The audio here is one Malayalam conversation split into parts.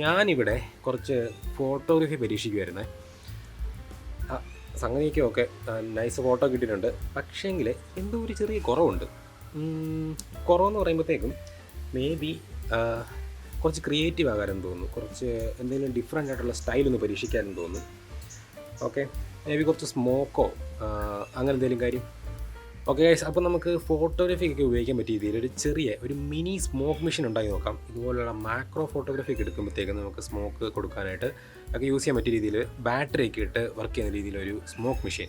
ഞാനിവിടെ കുറച്ച് ഫോട്ടോഗ്രാഫി പരീക്ഷിക്കുമായിരുന്നേ. സംഗതിയൊക്കെ ഓക്കെ, നൈസ് ഫോട്ടോ കിട്ടിയിട്ടുണ്ട്. പക്ഷേങ്കിൽ എന്തോ ഒരു ചെറിയ കുറവുണ്ട്. കുറവെന്ന് പറയുമ്പോഴത്തേക്കും മേ ബി കുറച്ച് ക്രിയേറ്റീവ് ആകാനെന്ന് തോന്നുന്നു. കുറച്ച് എന്തെങ്കിലും ഡിഫറെൻ്റ് ആയിട്ടുള്ള സ്റ്റൈലൊന്ന് പരീക്ഷിക്കാനെന്ന് തോന്നുന്നു. ഓക്കെ, മേ ബി കുറച്ച് സ്മോക്കോ അങ്ങനെ എന്തെങ്കിലും കാര്യം. ഓക്കെ ഗൈസ്, അപ്പോൾ നമുക്ക് ഫോട്ടോഗ്രാഫിക്കൊക്കെ ഉപയോഗിക്കാൻ പറ്റിയ രീതിയിൽ ഒരു മിനി സ്മോക്ക് മെഷീൻ ഉണ്ടാക്കി നോക്കാം. ഇതുപോലുള്ള മാക്രോ ഫോട്ടോഗ്രാഫിയൊക്കെ എടുക്കുമ്പോഴത്തേക്കും നമുക്ക് സ്മോക്ക് കൊടുക്കാനായിട്ട് ഒക്കെ യൂസ് ചെയ്യാൻ പറ്റിയ രീതിയിൽ ബാറ്ററി ഒക്കെ ഇട്ട് വർക്ക് ചെയ്യുന്ന രീതിയിലൊരു സ്മോക്ക് മെഷീൻ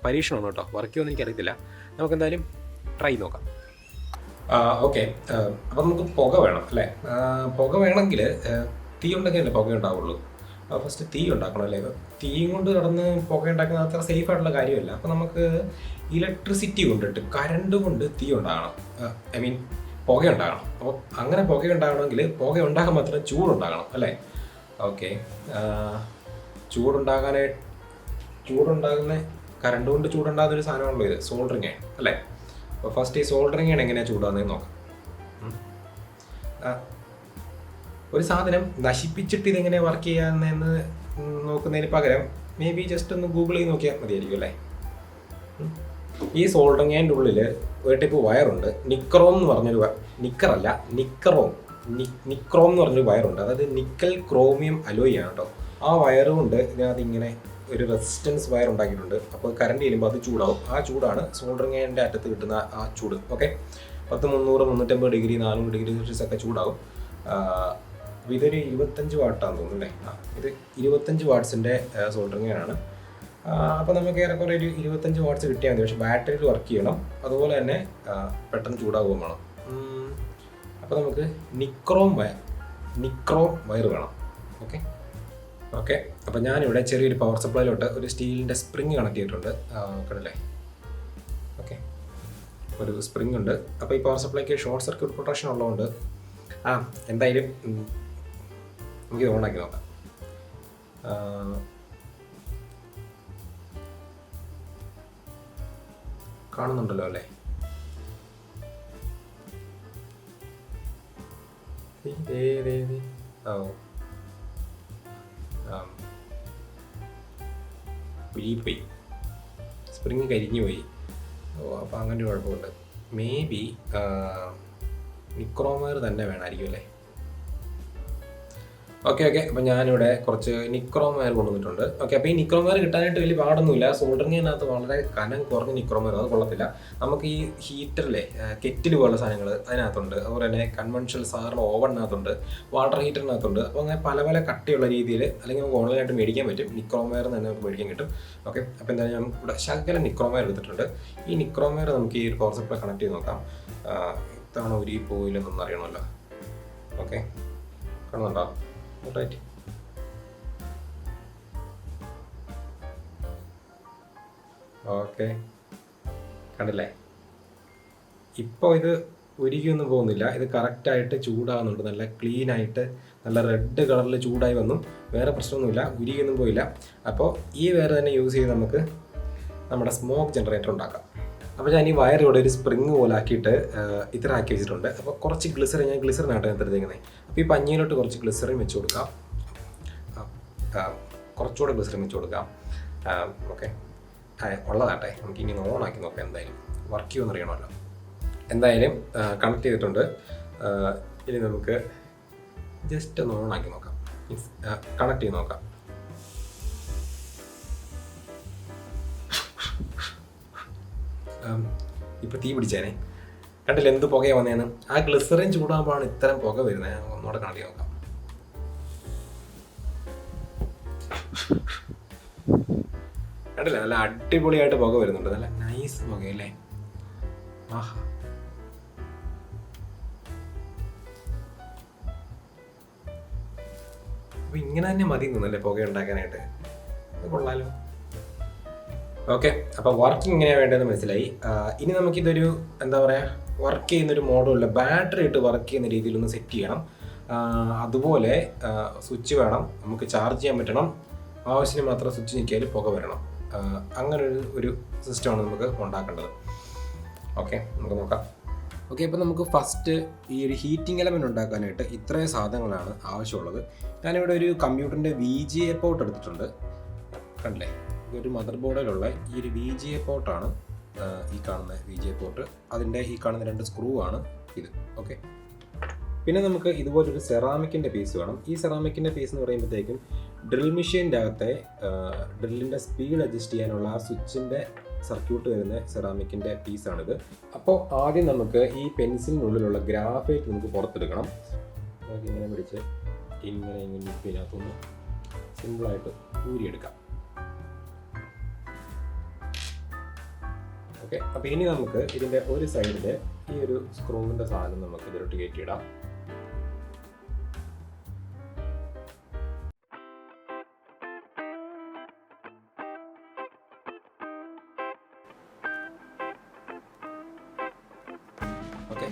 പരീക്ഷണമാണ് കേട്ടോ. വർക്ക് ചെയ്യുമെന്ന് എനിക്കറിയത്തില്ല. നമുക്കെന്തായാലും ട്രൈ നോക്കാം. ഓക്കെ, അപ്പോൾ നമുക്ക് പുക വേണം അല്ലേ? പുക വേണമെങ്കിൽ തീ ഉണ്ടെങ്കിലല്ലേ പുക ഉണ്ടാവുള്ളൂ. ഫസ്റ്റ് തീ ഉണ്ടാക്കണം അല്ലേ? തീയും കൊണ്ട് കിടന്ന് പുക ഉണ്ടാക്കുന്നത് അത്ര സേഫ് ആയിട്ടുള്ള കാര്യമല്ല. അപ്പോൾ നമുക്ക് ഇലക്ട്രിസിറ്റി കൊണ്ടിട്ട് കറണ്ട് കൊണ്ട് തീ ഉണ്ടാകണം, ഐ മീൻ പുക ഉണ്ടാകണം. അപ്പോൾ അങ്ങനെ പുക ഉണ്ടാകണമെങ്കിൽ പുക ഉണ്ടാകാൻ മാത്രം ചൂടുണ്ടാകണം അല്ലേ? ഓക്കെ, ചൂടുണ്ടാകുന്ന കറണ്ട് കൊണ്ട് ചൂടുണ്ടാകുന്ന ഒരു സാധനമാണല്ലോ ഇത്, സോൾഡറിങ് ആണ് അല്ലേ? അപ്പോൾ ഫസ്റ്റ് ഈ സോൾഡറിങ് ആണ് എങ്ങനെയാണ് ചൂടാകുന്നതെന്ന് നോക്കാം. ഒരു സാധനം നശിപ്പിച്ചിട്ട് ഇതെങ്ങനെ വർക്ക് ചെയ്യാമെന്ന് നോക്കുന്നതിന് പകരം മേ ബി ജസ്റ്റ് ഒന്ന് ഗൂഗിൾ ചെയ്ത് നോക്കിയാൽ മതിയായിരിക്കും അല്ലേ? ഈ സോൾഡറിങ്ങിൻ്റെ ഉള്ളിൽ ഒരു ടൈപ്പ് വയറുണ്ട്. നിക്രോം എന്ന് പറഞ്ഞൊരു നിക്കറല്ല, നിക്രോം എന്ന് പറഞ്ഞൊരു വയറുണ്ട്. അതായത് നിക്കൽ ക്രോമിയം അലോയ് ആണ് കേട്ടോ. ആ വയറ് കൊണ്ട് ഇതിനകത്ത് ഇങ്ങനെ ഒരു റെസിസ്റ്റൻസ് വയർ ഉണ്ടാക്കിയിട്ടുണ്ട്. അപ്പോൾ കറണ്ട് ചെല്ലുമ്പോൾ അത് ചൂടാവും. ആ ചൂടാണ് സോൾഡറിങ്ങിൻ്റെ അറ്റത്ത് കിട്ടുന്ന ആ ചൂട്. ഓക്കെ, 300, 350 ഡിഗ്രി, 400 ഡിഗ്രി സെൽഷ്യസ് ഒക്കെ ചൂടാവും. ഇതൊരു 25 വാട്ടാന്ന് തോന്നുന്നു അല്ലേ? ഇത് 25 വാട്ട്സിൻ്റെ സോൾഡറിങ് ആണ്. അപ്പോൾ നമുക്ക് ഏറെക്കുറെ ഒരു 25 വാട്ട്സ് കിട്ടിയാൽ മതി. പക്ഷേ ബാറ്ററിയിൽ വർക്ക് ചെയ്യണം, അതുപോലെ തന്നെ പെട്ടെന്ന് ചൂടാവുകയും വേണം. അപ്പോൾ നമുക്ക് നിക്രോം വയർ വേണം. ഓക്കെ, അപ്പോൾ ഞാനിവിടെ ചെറിയൊരു പവർ സപ്ലൈയിലോട്ട് ഒരു സ്റ്റീലിൻ്റെ സ്പ്രിങ് കണക്ട് ചെയ്തിട്ടുണ്ട്. കണ്ടല്ലേ? ഓക്കെ, ഒരു സ്പ്രിങ് ഉണ്ട്. അപ്പോൾ ഈ പവർ സപ്ലൈക്ക് ഷോർട്ട് സർക്യൂട്ട് പ്രൊട്ടക്ഷൻ ഉള്ളതുകൊണ്ട് എന്തായാലും നമുക്കിത് ഓണാക്കി നോക്കാം. കാണുന്നുണ്ടല്ലോ അല്ലേ? പോയി, സ്പ്രിങ് കരിഞ്ഞു പോയി. അപ്പോൾ അങ്ങനെ ഒരു കുഴപ്പമുണ്ട്. മേ ബി നിക്രോമർ തന്നെ വേണമായിരിക്കും അല്ലേ? ഓക്കെ, അപ്പോൾ ഞാനിവിടെ കുറച്ച് നിക്രോമർ കൊണ്ടുവന്നിട്ടുണ്ട്. ഓക്കെ, അപ്പോൾ ഈ നിക്രോമർ കിട്ടാനായിട്ട് വലിയ പാടൊന്നുമില്ല. സോൾഡറിങ്ങിനകത്ത് വളരെ കനം കുറഞ്ഞ നിക്രോമർ, അത് കൊള്ളത്തില്ല. നമുക്ക് ഈ ഹീറ്ററിലെ കെറ്റിൽ പോലുള്ള സാധനങ്ങൾ അതിനകത്തുണ്ട്. അതുപോലെ തന്നെ കൺവെൻഷണൽ സാധാരണ ഓവണിനകത്തുണ്ട്, വാട്ടർ ഹീറ്ററിനകത്തുണ്ട്. അപ്പോൾ അങ്ങനെ പല പല കട്ടിയുള്ള രീതിയിൽ അല്ലെങ്കിൽ നമുക്ക് ഓൺലൈനായിട്ട് മേടിക്കാൻ പറ്റും. നിക്രോമർ തന്നെ നമുക്ക് മേടിക്കാൻ കിട്ടും. ഓക്കെ, അപ്പോൾ എന്തായാലും ഞാൻ ഇവിടെ ശകലം നിക്രോമർ എടുത്തിട്ടുണ്ട്. ഈ നിക്രോമർ നമുക്ക് ഈ ഒരു പവർ സപ്ലൈ കണക്ട് ചെയ്ത് നോക്കാം. ഇത്തവണ ഉരുകി പോയില്ലെന്നൊന്നും അറിയണമല്ലോ. ഓക്കെ, കാണുന്നുണ്ടോ? റൈറ്റ്, ഓക്കെ, കണ്ടില്ലേ? ഇപ്പോൾ ഇത് ഉരുകിയൊന്നും പോകുന്നില്ല. ഇത് കറക്റ്റായിട്ട് ചൂടാകുന്നുണ്ട്. നല്ല ക്ലീനായിട്ട് നല്ല റെഡ് കളറിൽ ചൂടായി വന്നു. വേറെ പ്രശ്നമൊന്നുമില്ല, ഉരുകിയൊന്നും പോയില്ല. അപ്പോൾ ഈ വേറെ തന്നെ യൂസ് ചെയ്ത് നമുക്ക് നമ്മുടെ സ്മോക്ക് ജനറേറ്റർ ഉണ്ടാക്കാം. അപ്പോൾ ഞാൻ ഈ വയർ ഇവിടെ ഒരു സ്പ്രിങ് പോലെ ആക്കിയിട്ട് ഇത്ര ആക്കി വെച്ചിട്ടുണ്ട്. അപ്പോൾ കുറച്ച് ഗ്ലിസറിൻ, ഞാൻ ഗ്ലിസറിനായിട്ട് എടുത്തിരിക്കുന്നത്. അപ്പോൾ ഈ പഞ്ഞിയിലോട്ട് കുറച്ച് ഗ്ലിസറിൻ വെച്ച് കൊടുക്കാം. കുറച്ചുകൂടെ ഗ്ലിസറിൻ വെച്ച് കൊടുക്കാം. ഓക്കെ, ഉള്ളതാട്ടെ. നമുക്ക് ഇനി ഓണാക്കി നോക്കാം. എന്തായാലും വർക്ക് ചെയ്യുമെന്ന് അറിയണമല്ലോ. എന്തായാലും കണക്ട് ചെയ്തിട്ടുണ്ട്. ഇനി നമുക്ക് ജസ്റ്റ് ഒന്ന് ഓണാക്കി നോക്കാം, മീൻസ് കണക്ട് ചെയ്ത് നോക്കാം. ഇപ്പോൾ തീ പിടിച്ചേനെ, കണ്ടില്ല എന്ത് പുകയാണ് വന്നേന്ന്? ആ ഗ്ലിസറിൻ ചൂടാകുമ്പോഴാണ് ഇത്തരം പുക വരുന്നത്. ഒന്നുകൂടെ കണക്ട് ചെയ്ത് നോക്കാം. കണ്ടില്ല, നല്ല അടിപൊളിയായിട്ട് പുക വരുന്നുണ്ട്. നല്ല നൈസ് പുകയല്ലേ? ആഹാ, അപ്പോൾ ഇങ്ങനെ തന്നെ മതി തോന്നല്ലേ പുക ഉണ്ടാക്കാനായിട്ട്? കൊള്ളാലോ. ഓക്കെ, അപ്പോൾ വർക്കിംഗ് എങ്ങനെയാണ് വേണ്ടതെന്ന് മനസ്സിലായി. ഇനി നമുക്കിതൊരു എന്താ പറയുക, വർക്ക് ചെയ്യുന്നൊരു മോഡുള്ള ബാറ്ററി ഇട്ട് വർക്ക് ചെയ്യുന്ന രീതിയിലൊന്ന് സെറ്റ് ചെയ്യണം. അതുപോലെ സ്വിച്ച് വേണം, നമുക്ക് ചാർജ് ചെയ്യാൻ പറ്റണം. ആവശ്യത്തിന് മാത്രം സ്വിച്ച് ഞെക്കിയാൽ പുക വരണം. അങ്ങനെ ഒരു സിസ്റ്റമാണ് നമുക്ക് ഉണ്ടാക്കേണ്ടത്. ഓക്കെ, നമുക്ക് നോക്കാം. ഓക്കെ, അപ്പോൾ നമുക്ക് ഫസ്റ്റ് ഈ ഒരു ഹീറ്റിംഗ് എലമെൻറ്റ് ഉണ്ടാക്കാനായിട്ട് ഇത്രയും സാധനങ്ങളാണ് ആവശ്യമുള്ളത്. ഞാനിവിടെ ഒരു കമ്പ്യൂട്ടറിൻ്റെ VGA പോർട്ട് എടുത്തിട്ടുണ്ട്, കണ്ടില്ലേ? ഇതൊരു മദർ ബോർഡിലുള്ള ഈ ഒരു VGA പോർട്ടാണ് ഈ കാണുന്ന VGA പോർട്ട്. അതിൻ്റെ ഈ കാണുന്ന 2 സ്ക്രൂ ആണ് ഇത്. ഓക്കെ, പിന്നെ നമുക്ക് ഇതുപോലൊരു സെറാമിക്കിൻ്റെ പീസ് വേണം. ഈ സെറാമിക്കിൻ്റെ പീസ് എന്ന് പറയുമ്പോഴത്തേക്കും ഡ്രിൽ മെഷീൻ്റെ അകത്തെ ഡ്രില്ലിൻ്റെ സ്പീഡ് അഡ്ജസ്റ്റ് ചെയ്യാനുള്ള ആ സ്വിച്ചിൻ്റെ സർക്യൂട്ട് വരുന്ന സെറാമിക്കിൻ്റെ പീസാണിത്. അപ്പോൾ ആദ്യം നമുക്ക് ഈ പെൻസിലിനുള്ളിലുള്ള ഗ്രാഫൈറ്റ് നമുക്ക് പുറത്തെടുക്കണം. നമുക്ക് ഇങ്ങനെ പിടിച്ച് ഇങ്ങനെ ഇതിനകത്തൊന്ന് സിമ്പിളായിട്ട് ഊരിയെടുക്കാം. ഓക്കെ, അപ്പോൾ ഇനി നമുക്ക് ഇതിൻ്റെ ഒരു സൈഡിൽ ഈ ഒരു സ്ക്രൂവിൻ്റെ സാധനം നമുക്ക് ഇതിലോട്ട് കയറ്റിയിടാം. Okay,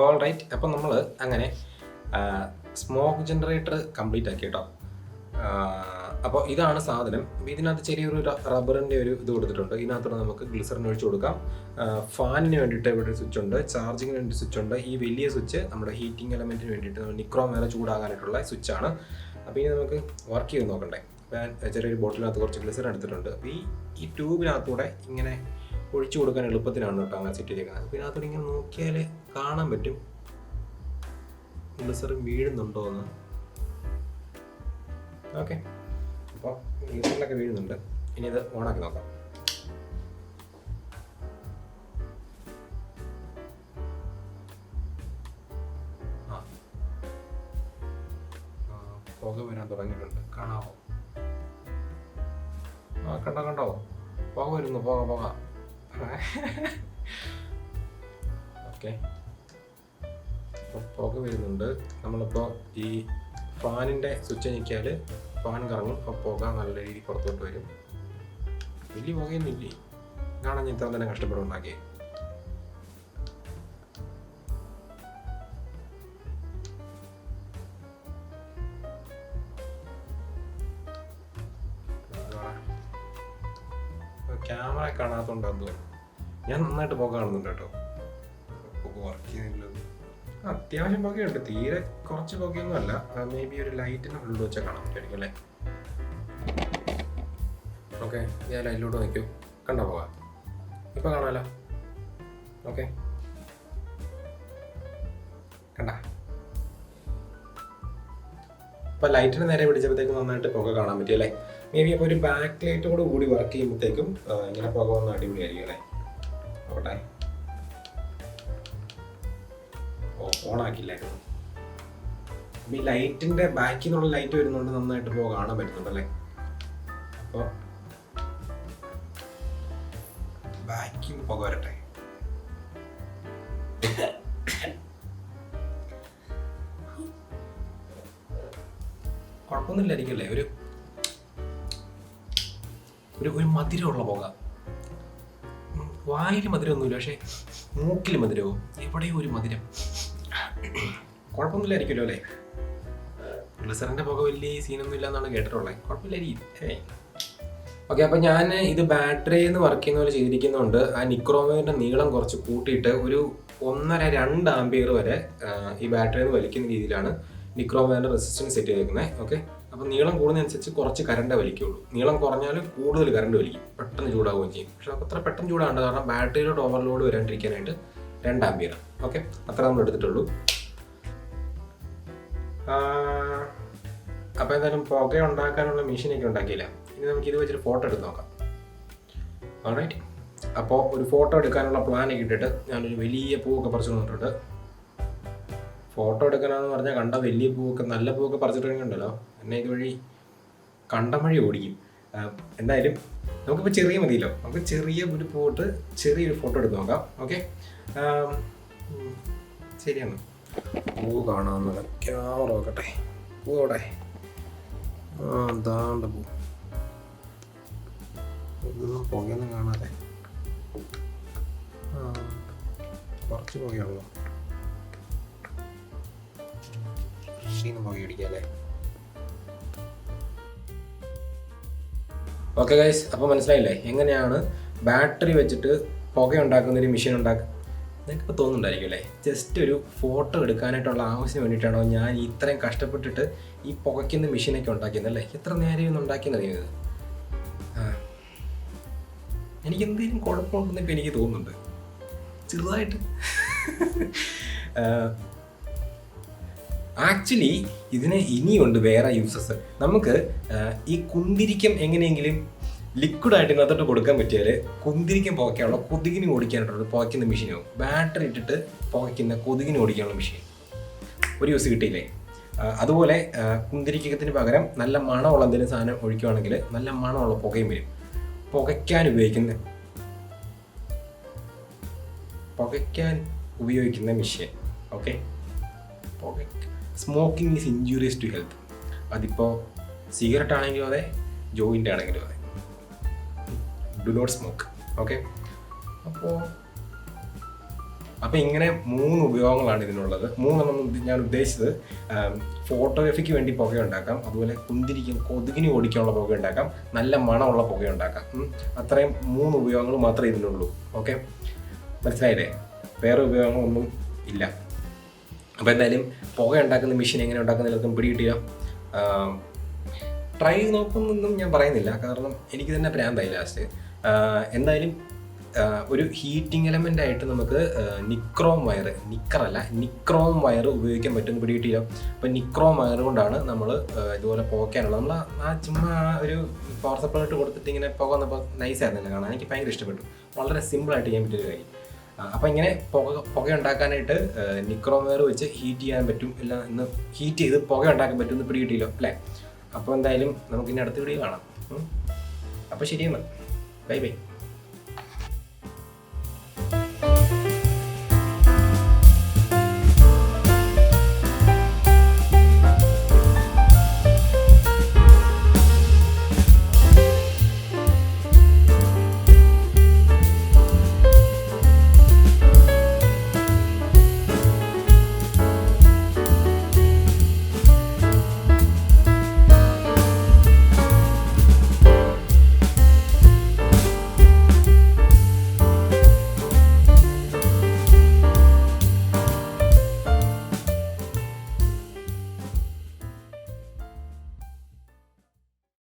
all right. അപ്പം നമ്മൾ അങ്ങനെ സ്മോക്ക് ജനറേറ്റർ കംപ്ലീറ്റ് ആക്കി കേട്ടോ. അപ്പോൾ ഇതാണ് സാധനം. ഇതിനകത്ത് ചെറിയൊരു റബ്ബറിൻ്റെ ഒരു ഇത് കൊടുത്തിട്ടുണ്ട്. ഇതിനകത്തോടെ നമുക്ക് ഗ്ലിസറിൻ ഒഴിച്ചു കൊടുക്കാം. ഫാനിന് വേണ്ടിയിട്ട് ഇവിടെ ഒരു സ്വിച്ച് ഉണ്ട്, ചാർജിങ്ങിന് വേണ്ടി സ്വിച്ച് ഉണ്ട്. ഈ വലിയ സ്വിച്ച് നമ്മുടെ ഹീറ്റിംഗ് എലമെൻറ്റിന് വേണ്ടിയിട്ട് നിക്രോം വേറെ ചൂടാകാനായിട്ടുള്ള സ്വിച്ചാണ്. അപ്പോൾ ഇനി നമുക്ക് വർക്ക് ചെയ്ത് നോക്കണ്ടേ. അപ്പോൾ ഞാൻ ചെറിയൊരു ബോട്ടിലിനകത്ത് കുറച്ച് ഗ്ലിസറിൻ എടുത്തിട്ടുണ്ട്. അപ്പോൾ ഈ ട്യൂബിനകത്തൂടെ ഇങ്ങനെ ഒഴിച്ചു കൊടുക്കാൻ എളുപ്പത്തിനാണ് കേട്ടോ അങ്ങനെ സെറ്റ് ചെയ്തേക്കുന്നത്. അപ്പോൾ ഇതിനകത്തൂടെ ഇങ്ങനെ നോക്കിയാൽ കാണാൻ പറ്റും ഗ്ലിസറിൻ വീഴുന്നുണ്ടോ എന്ന്. ഓക്കെ, അപ്പോൾ ഗ്ലിസറിനൊക്കെ വീഴുന്നുണ്ട്. ഇനി ഇത് ഓണാക്കി നോക്കാം. പുക വരാൻ തുടങ്ങിയിട്ടുണ്ട്, കാണാവോ? കണ്ടോ പുക വരുന്നു, പുക. ഓക്കെ, പുക വരുന്നുണ്ട്. നമ്മളിപ്പോൾ ഈ ഫാനിൻ്റെ സ്വിച്ച് ഞെക്കിയാൽ ഫാൻ കറങ്ങും. അപ്പോൾ പുക നല്ല രീതിയിൽ പുറത്തോട്ട് വരും. വലിയ പുകയൊന്നും ഇല്ലേ, കാണാൻ ഞാൻ ഇത്ര തന്നെ കഷ്ടപ്പെടുണ്ടാക്കിയേ. ക്യാമറ കാണാത്തോണ്ടാന്ന് തോന്നുന്നു. ഞാൻ നന്നായിട്ട് പുക കാണുന്നുണ്ട് കേട്ടോ. പുക വർക്ക് ചെയ്യുന്നില്ല. അത്യാവശ്യം പുകയുണ്ട്, തീരെ കുറച്ച് പുകയൊന്നും അല്ല. മേ ബി ഒരു ലൈറ്റിന് ഫുള്ള് വെച്ചാൽ കാണാൻ പറ്റുമായിരിക്കും അല്ലേ. ഓക്കെ, ഞാൻ ലൈറ്റിലോട്ട് നോക്കും. കണ്ടോ പുക? ഇപ്പം കാണാമല്ലോ. ഓക്കെ, കണ്ട. ഇപ്പം ലൈറ്റിന് നേരെ പിടിച്ചപ്പോഴത്തേക്കും നന്നായിട്ട് പുക കാണാൻ പറ്റി അല്ലേ. മേ ബി അപ്പോൾ ഒരു ബാക്ക് ലൈറ്റോട് കൂടി വർക്ക് ചെയ്യുമ്പോഴത്തേക്കും ഇങ്ങനെ പുക വന്ന് അടിപൊളിയായിരിക്കും അല്ലേ. നോക്കട്ടെ, ഓണാക്കില്ലായിരുന്നു. അപ്പം ഈ ലൈറ്റിൻ്റെ ബാക്കിൽ നിന്നുള്ള ലൈറ്റ് വരുന്നതുകൊണ്ട് നന്നായിട്ട് പുക കാണാൻ പറ്റുന്നുണ്ടല്ലേ. അപ്പോൾ ബാക്കിൽ നിന്ന് പുക വരട്ടെ. കുഴപ്പമൊന്നുമില്ലായിരിക്കല്ലേ. ഒരു മധുരമുള്ള പുക. വായിൽ മധുരമൊന്നുമില്ല, പക്ഷേ മൂക്കിൽ മധുരവും, എവിടെയോ ഒരു മധുരം. കുഴപ്പമൊന്നുമില്ലായിരിക്കുമല്ലോ അല്ലേ. ഗ്ലിസറിൻ്റെ പുക വലിയ സീനൊന്നും ഇല്ല എന്നാണ് കേട്ടിട്ടുള്ളത്. കുഴപ്പമില്ലായിരിക്കും. ഓക്കെ, അപ്പോൾ ഞാൻ ഇത് ബാറ്ററിയിൽ നിന്ന് വർക്ക് ചെയ്യുന്ന പോലെ ചെയ്തിരിക്കുന്നതുകൊണ്ട് ആ നിക്രോമിൻ്റെ നീളം കുറച്ച് കൂട്ടിയിട്ട് ഒരു 1.5-2 ആംപിയർ വരെ ഈ ബാറ്ററിയിൽ നിന്ന് വലിക്കുന്ന രീതിയിലാണ് നിക്രോമിൻ്റെ റെസിസ്റ്റൻസ് സെറ്റ് ചെയ്തേക്കുന്നത്. ഓക്കെ, അപ്പോൾ നീളം കൂടുന്നതനുസരിച്ച് കുറച്ച് കറണ്ട് വലിക്കുള്ളൂ. നീളം കുറഞ്ഞാൽ കൂടുതൽ കറണ്ട് വലിക്കും, പെട്ടെന്ന് ചൂടാവുകയും ചെയ്യും. പക്ഷെ നമുക്ക് അത്ര പെട്ടെന്ന് ചൂടാകണ്ട, കാരണം ബാറ്ററിയിലോട്ട് ഓവർലോഡ് വരാണ്ടിരിക്കാനായിട്ട് 2 ആംപിയർ. ഓക്കെ, അത്ര നമ്മൾ എടുത്തിട്ടുള്ളൂ. അപ്പോൾ എന്തായാലും പുക ഉണ്ടാക്കാനുള്ള മെഷീനൊക്കെ ഉണ്ടാക്കിയില്ല. ഇനി നമുക്ക് ഇത് വെച്ചിട്ട് ഫോട്ടോ എടുത്ത് നോക്കാം. ഓൾറൈറ്റ്, അപ്പോൾ ഒരു ഫോട്ടോ എടുക്കാനുള്ള പ്ലാനൊക്കെ ഇട്ടിട്ട് ഞാനൊരു വലിയ പൂവൊക്കെ പറിച്ചു വന്നിട്ടുണ്ട്. ഫോട്ടോ എടുക്കണമെന്ന് പറഞ്ഞാൽ കണ്ട വലിയ പൂവൊക്കെ, നല്ല പൂവൊക്കെ പറിച്ചിട്ടുണ്ടല്ലോ, എന്നെ ഇതുവഴി കണ്ടം വഴി ഓടിക്കും. എന്തായാലും നമുക്കിപ്പോൾ ചെറിയ മതിയല്ലോ. നമുക്ക് ചെറിയ ഒരു പൂവിട്ട് ചെറിയൊരു ഫോട്ടോ എടുത്ത് നോക്കാം. ഓക്കെ, ശരിയാണ്. പൂ കാണാമെന്നുള്ള ക്യാമറ നോക്കട്ടെ. പൂ അവിടെ എന്താണ്ട് പൂ, ഇതൊന്നും പുകയൊന്നും കാണാതെ. കുറച്ച് പുകയാണല്ലോ, പുകയടിക്കാല്ലേ. ഓക്കെ ഗൈസ്, അപ്പോൾ മനസ്സിലായില്ലേ എങ്ങനെയാണ് ബാറ്ററി വെച്ചിട്ട് പുക ഉണ്ടാക്കുന്ന ഒരു മെഷീൻ ഉണ്ടാക്കുക. നിങ്ങൾക്കിപ്പോൾ തോന്നുന്നുണ്ടായിരിക്കും അല്ലേ, ജസ്റ്റ് ഒരു ഫോട്ടോ എടുക്കാനായിട്ടുള്ള ആവശ്യം വേണ്ടിയിട്ടാണോ ഞാൻ ഇത്രയും കഷ്ടപ്പെട്ടിട്ട് ഈ പുകയ്ക്കുന്ന മെഷീനൊക്കെ ഉണ്ടാക്കിയെന്നല്ലേ. എത്ര നേരം ഒന്ന് ഉണ്ടാക്കിയെന്നറിയുന്നത്. എനിക്ക് എന്തെങ്കിലും കുഴപ്പമുണ്ടെന്ന് ഇപ്പം എനിക്ക് തോന്നുന്നുണ്ട് ചെറുതായിട്ട്. ആക്ച്വലി ഇതിന് ഇനിയുണ്ട് വേറെ യൂസസ്. നമുക്ക് ഈ കുന്തിരിക്കം എങ്ങനെയെങ്കിലും ലിക്വിഡായിട്ട് ഇതിനകത്തോട്ട് കൊടുക്കാൻ പറ്റിയാൽ കുന്തിരിക്കം പുകയ്ക്കാനുള്ള, കൊതുകിന് ഓടിക്കാനായിട്ടുള്ള പുകയ്ക്കുന്ന മെഷീനാവും. ബാറ്ററി ഇട്ടിട്ട് പുകയ്ക്കുന്ന കൊതുകിന് ഓടിക്കാനുള്ള മെഷീൻ ഒരു യൂസ് കിട്ടിയില്ലേ. അതുപോലെ കുന്തിരിക്കത്തിന് പകരം നല്ല മണമുള്ള എന്തെങ്കിലും സാധനം ഒഴിക്കുകയാണെങ്കിൽ നല്ല മണമുള്ള പുകയും വരും. പുകയ്ക്കാൻ ഉപയോഗിക്കുന്ന machine. Okay, smoking is injurious to health. അതിപ്പോൾ സിഗരറ്റ് ആണെങ്കിലും അതെ, ജോയിൻ്റ് ആണെങ്കിലും അതെ. Do not smoke. ഓക്കെ, അപ്പോൾ അപ്പോൾ ഇങ്ങനെ 3 ഉപയോഗങ്ങളാണ് ഇതിനുള്ളത്. 3 ഞാൻ ഉദ്ദേശിച്ചത് ഫോട്ടോഗ്രാഫിക്ക് വേണ്ടി പുക ഉണ്ടാക്കാം, അതുപോലെ കൊതുകിന് ഓടിക്കാനുള്ള പുക ഉണ്ടാക്കാം, നല്ല മണമുള്ള പുക ഉണ്ടാക്കാം. അത്രയും 3 ഉപയോഗങ്ങൾ മാത്രമേ ഇതിനുള്ളൂ. ഓക്കെ, മനസ്സിലായില്ലേ? വേറെ ഉപയോഗങ്ങളൊന്നും ഇല്ല. അപ്പോൾ എന്തായാലും പുക ഉണ്ടാക്കുന്ന മെഷീൻ എങ്ങനെ ഉണ്ടാക്കുന്നതിലൊക്കെ പിടികിട്ടില്ല. ട്രൈ നോക്കുന്നൊന്നും ഞാൻ പറയുന്നില്ല, കാരണം എനിക്ക് തന്നെ ഭ്രാന്തായി ലാസ്റ്റ്. എന്തായാലും ഒരു ഹീറ്റിംഗ് എലമെൻ്റ് ആയിട്ട് നമുക്ക് നിക്രോം വയർ ഉപയോഗിക്കാൻ പറ്റുമെന്ന് പിടികിട്ടില്ല. അപ്പോൾ നിക്രോം വയർ കൊണ്ടാണ് നമ്മൾ ഇതുപോലെ പുകയ്ക്കാനുള്ളത്. നമ്മൾ ചുമ്മാ ഒരു പവർ സപ്ലൈ ഇട്ട് കൊടുത്തിട്ട് ഇങ്ങനെ പുക വന്നപ്പോൾ നൈസായിരുന്നില്ല കാണാൻ. എനിക്ക് ഭയങ്കര ഇഷ്ടപ്പെട്ടു. വളരെ സിമ്പിളായിട്ട് ചെയ്യാൻ പറ്റിയൊരു കാര്യം. അപ്പോൾ ഇങ്ങനെ പുക ഉണ്ടാക്കാനായിട്ട് നിക്രോം വയർ വെച്ച് ഹീറ്റ് ചെയ്യാൻ പറ്റും, ഇല്ല ഇന്ന് ഹീറ്റ് ചെയ്ത് പുക ഉണ്ടാക്കാൻ പറ്റുമെന്ന് പിടികിട്ടില്ലോ അല്ലേ? അപ്പോൾ എന്തായാലും നമുക്കിനി അടുത്ത വീഡിയോ കാണാം. അപ്പോൾ ശരിയെന്ന്, ബൈ ബൈ.